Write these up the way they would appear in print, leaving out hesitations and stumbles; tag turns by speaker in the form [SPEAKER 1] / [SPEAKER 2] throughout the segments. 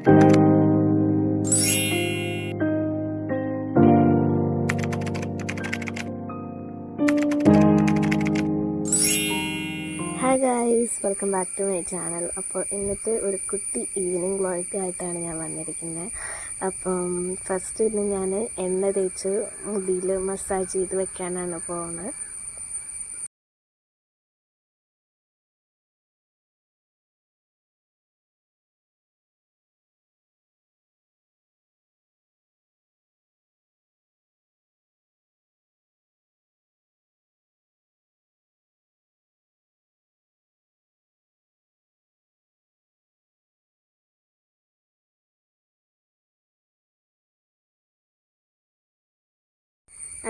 [SPEAKER 1] Hi guys, welcome back to my channel. അപ്പോൾ ഇന്നത്തെ ഒരു കുട്ടി ഈവനിങ് വ്ളോഗ് ആയിട്ടാണ് ഞാൻ വന്നിരിക്കുന്നത്. അപ്പം ഫസ്റ്റ് ഇന്ന് ഞാൻ എണ്ണ തേച്ച് മുടിയിൽ മസാജ് ചെയ്ത് വെക്കാനാണ് പോകുന്നത്.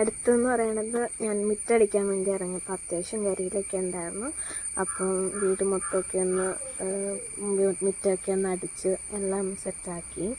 [SPEAKER 1] അടുത്തെന്ന് പറയണത് ഞാൻ മുറ്റടിക്കാൻ വേണ്ടി ഇറങ്ങിയപ്പോൾ അത്യാവശ്യം കരിയിലൊക്കെ ഉണ്ടായിരുന്നു. അപ്പം വീട് മൊത്തമൊക്കെ ഒന്ന് മുറ്റമൊക്കെ ഒന്ന് അടിച്ച് എല്ലാം സെറ്റാക്കി.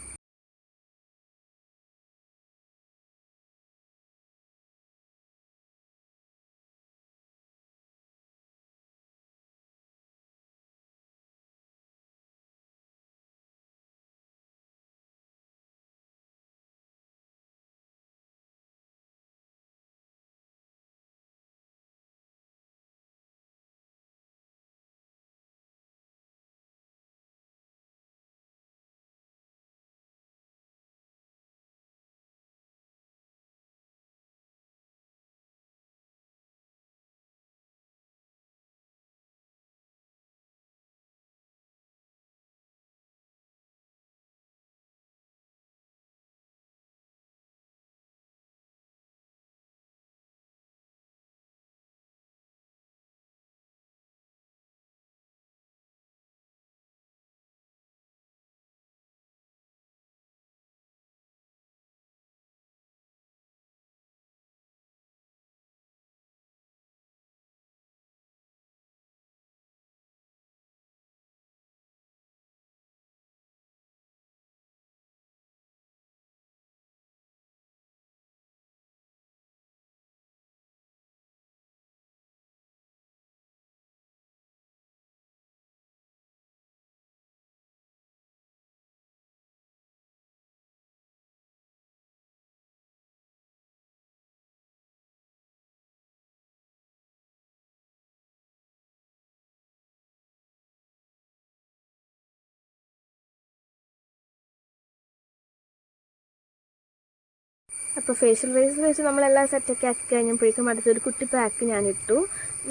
[SPEAKER 1] അപ്പോൾ ഫേഷ്യൽ വേസ് വെച്ച് നമ്മളെല്ലാം സെറ്റൊക്കെ ആക്കി കഴിഞ്ഞപ്പോഴേക്കും അടുത്തൊരു കുട്ടി പാക്ക് ഞാനിട്ടു.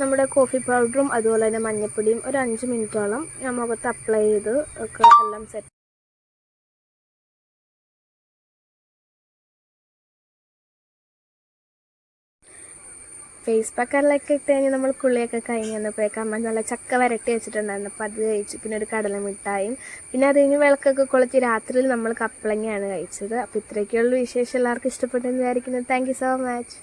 [SPEAKER 1] നമ്മുടെ കോഫി പൗഡറും അതുപോലെ തന്നെ മഞ്ഞൾപ്പൊടിയും ഒരു 5 മിനിറ്റോളം ഞാൻ മുഖത്ത് അപ്ലൈ ചെയ്ത് ഒക്കെ എല്ലാം സെറ്റ്. ഫേസ് പാക്കെല്ലാം ഇട്ട് കഴിഞ്ഞ് നമ്മൾ കുളിയൊക്കെ കഴിഞ്ഞ് വന്നപ്പോഴേക്കും അമ്മ നല്ല ചക്ക വരട്ടി വെച്ചിട്ടുണ്ടായിരുന്നു. അപ്പോൾ അത് കഴിച്ചു. പിന്നെ ഒരു കടലമിഠായും, പിന്നെ അത് കഴിഞ്ഞ് വിളക്കൊക്കെ കൊളുത്തി രാത്രിയിൽ നമ്മൾ കപ്പളങ്ങയാണ് കഴിച്ചത്. അപ്പോൾ ഇത്രയൊക്കെയുള്ള വിശേഷം എല്ലാവർക്കും ഇഷ്ടപ്പെട്ടെന്ന് വിചാരിക്കുന്നത്. Thank you so much.